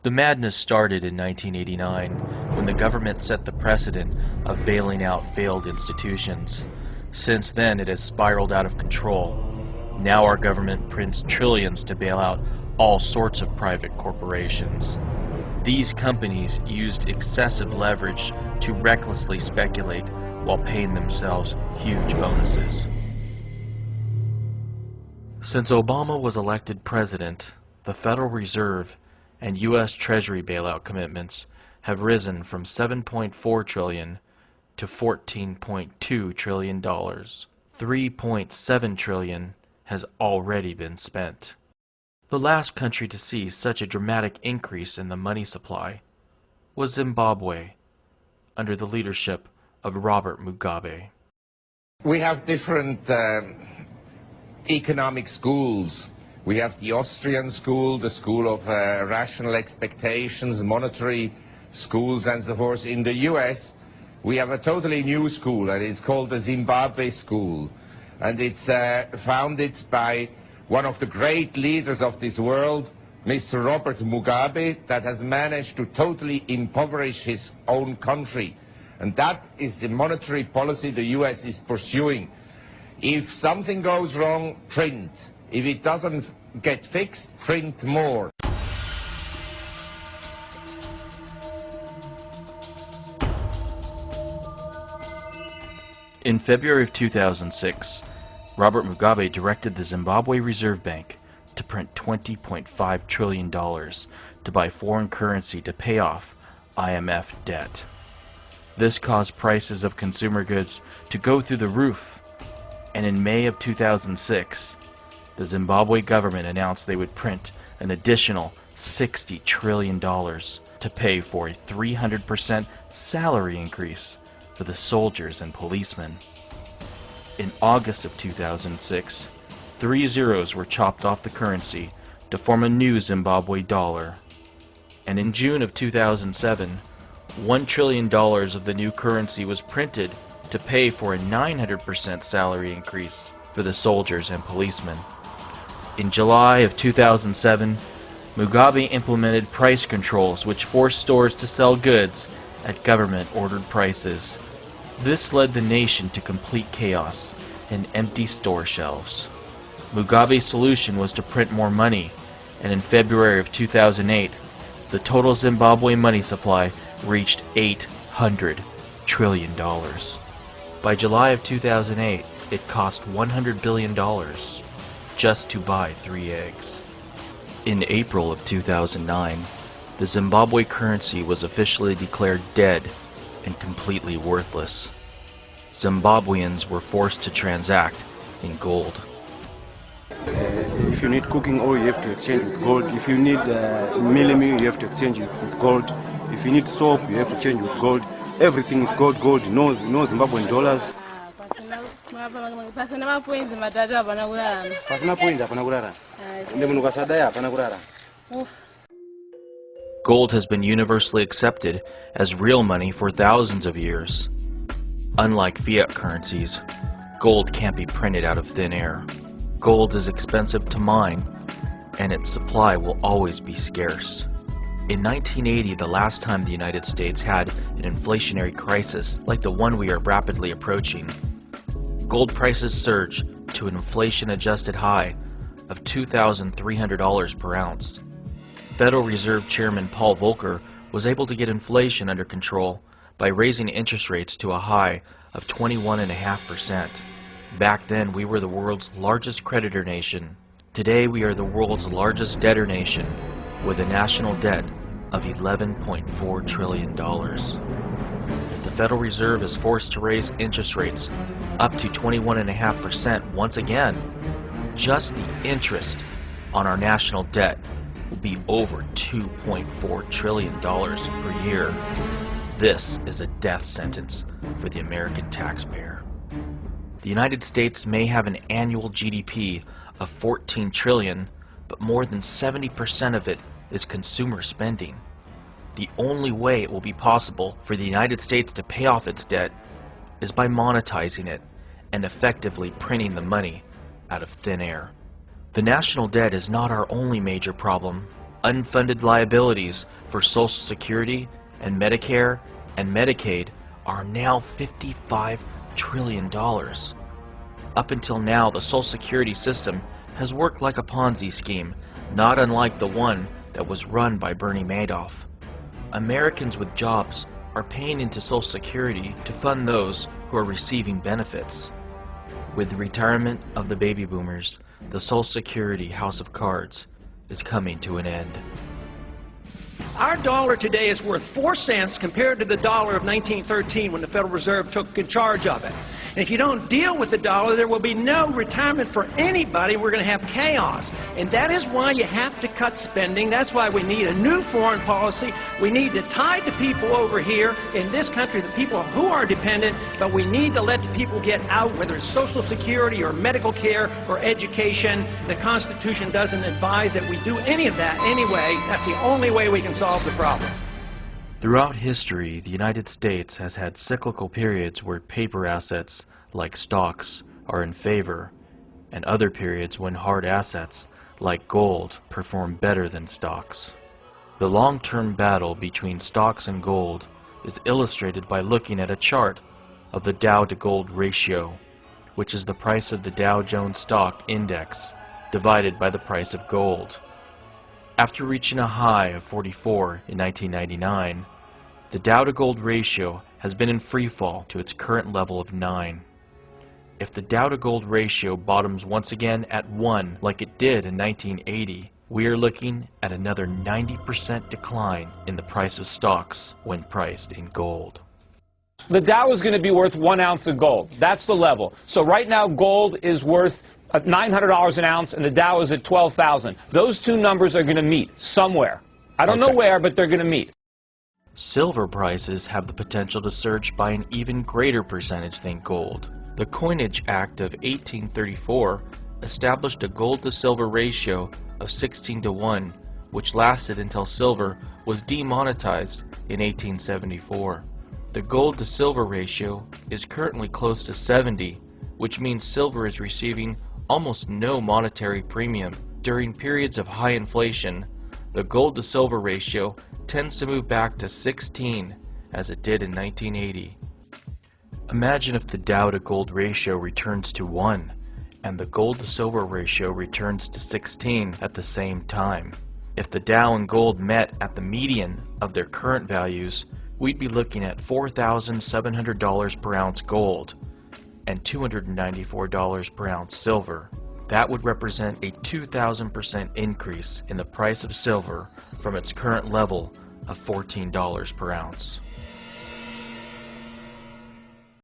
The madness started in 1989 when the government set the precedent of bailing out failed institutions. Since then, it has spiraled out of control. Now our government prints trillions to bail out all sorts of private corporations. These companies used excessive leverage to recklessly speculate while paying themselves huge bonuses. Since Obama was elected president, the Federal Reserve and U.S. Treasury bailout commitments have risen from $7.4 trillion to $14.2 trillion. $3.7 trillion has already been spent. The last country to see such a dramatic increase in the money supply was Zimbabwe, under the leadership of Robert Mugabe. We have different economic schools. We have the Austrian school, the school of rational expectations, monetary schools and so forth. In the US, we have a totally new school, and it's called the Zimbabwe school. And it's founded by one of the great leaders of this world, Mr. Robert Mugabe, that has managed to totally impoverish his own country. And that is the monetary policy the US is pursuing. If something goes wrong, print. If it doesn't get fixed, print more. In February of 2006, Robert Mugabe directed the Zimbabwe Reserve Bank to print $20.5 trillion to buy foreign currency to pay off IMF debt. This caused prices of consumer goods to go through the roof, and in May of 2006, the Zimbabwe government announced they would print an additional $60 trillion to pay for a 300% salary increase for the soldiers and policemen. In August of 2006, 3 zeros were chopped off the currency to form a new Zimbabwe dollar. And in June of 2007, $1 trillion of the new currency was printed to pay for a 900% salary increase for the soldiers and policemen. In July of 2007, Mugabe implemented price controls which forced stores to sell goods at government-ordered prices. This led the nation to complete chaos and empty store shelves. Mugabe's solution was to print more money, and in February of 2008, the total Zimbabwe money supply reached $800 trillion. By July of 2008, it cost $100 billion just to buy 3 eggs. In April of 2009, the Zimbabwe currency was officially declared dead and completely worthless. Zimbabweans were forced to transact in gold. If you need cooking oil, you have to exchange with gold. If you need mealie meal, you have to exchange it with gold. If you need soap, you have to change with gold. Everything is gold, gold, no Zimbabwean dollars. Gold has been universally accepted as real money for thousands of years. Unlike fiat currencies, gold can't be printed out of thin air. Gold is expensive to mine, and its supply will always be scarce. In 1980, the last time the United States had an inflationary crisis like the one we are rapidly approaching, gold prices surged to an inflation-adjusted high of $2,300 per ounce. Federal Reserve Chairman Paul Volcker was able to get inflation under control by raising interest rates to a high of 21.5%. Back then, we were the world's largest creditor nation. Today, we are the world's largest debtor nation, with a national debt of $11.4 trillion. If the Federal Reserve is forced to raise interest rates up to 21.5% once again, just the interest on our national debt will be over $2.4 trillion per year. This is a death sentence for the American taxpayer. The United States may have an annual GDP of $14 trillion, but more than 70% of it is consumer spending. The only way it will be possible for the United States to pay off its debt is by monetizing it and effectively printing the money out of thin air. The national debt is not our only major problem. unfunded liabilities for Social Security and Medicare and Medicaid are now $55 trillion. Up until now, the Social Security system has worked like a Ponzi scheme, not unlike the one that was run by Bernie Madoff. Americans with jobs are paying into Social Security to fund those who are receiving benefits. With the retirement of the baby boomers, the Social Security house of cards is coming to an end. Our dollar today is worth 4 cents compared to the dollar of 1913 when the Federal Reserve took in charge of it. And if you don't deal with the dollar, there will be no retirement for anybody. We're going to have chaos. And that is why you have to cut spending. That's why we need a new foreign policy. We need to tie the people over here in this country, the people who are dependent, but we need to let the people get out, whether it's Social Security or medical care or education. The Constitution doesn't advise that we do any of that anyway. That's the only way we can solve the problem. Throughout history, the United States has had cyclical periods where paper assets, like stocks, are in favor, and other periods when hard assets, like gold, perform better than stocks. The long-term battle between stocks and gold is illustrated by looking at a chart of the Dow to gold ratio, which is the price of the Dow Jones Stock Index divided by the price of gold. After reaching a high of 44 in 1999, the Dow to gold ratio has been in free fall to its current level of 9. If the Dow to gold ratio bottoms once again at 1 like it did in 1980, we are looking at another 90% decline in the price of stocks when priced in gold. The Dow is going to be worth 1 ounce of gold. That's the level. So right now gold is worth $900 an ounce and the Dow is at 12,000. Those two numbers are going to meet somewhere. I don't know where, but they're going to meet. Silver prices have the potential to surge by an even greater percentage than gold. The Coinage Act of 1834 established a gold to silver ratio of 16:1, which lasted until silver was demonetized in 1874. The gold to silver ratio is currently close to 70, which means silver is receiving almost no monetary premium. During periods of high inflation, the gold to silver ratio tends to move back to 16, as it did in 1980. Imagine if the Dow to gold ratio returns to 1 and the gold to silver ratio returns to 16 at the same time. If the Dow and gold met at the median of their current values, we'd be looking at $4,700 per ounce gold and $294 per ounce silver. That would represent a 2,000% increase in the price of silver from its current level of $14 per ounce.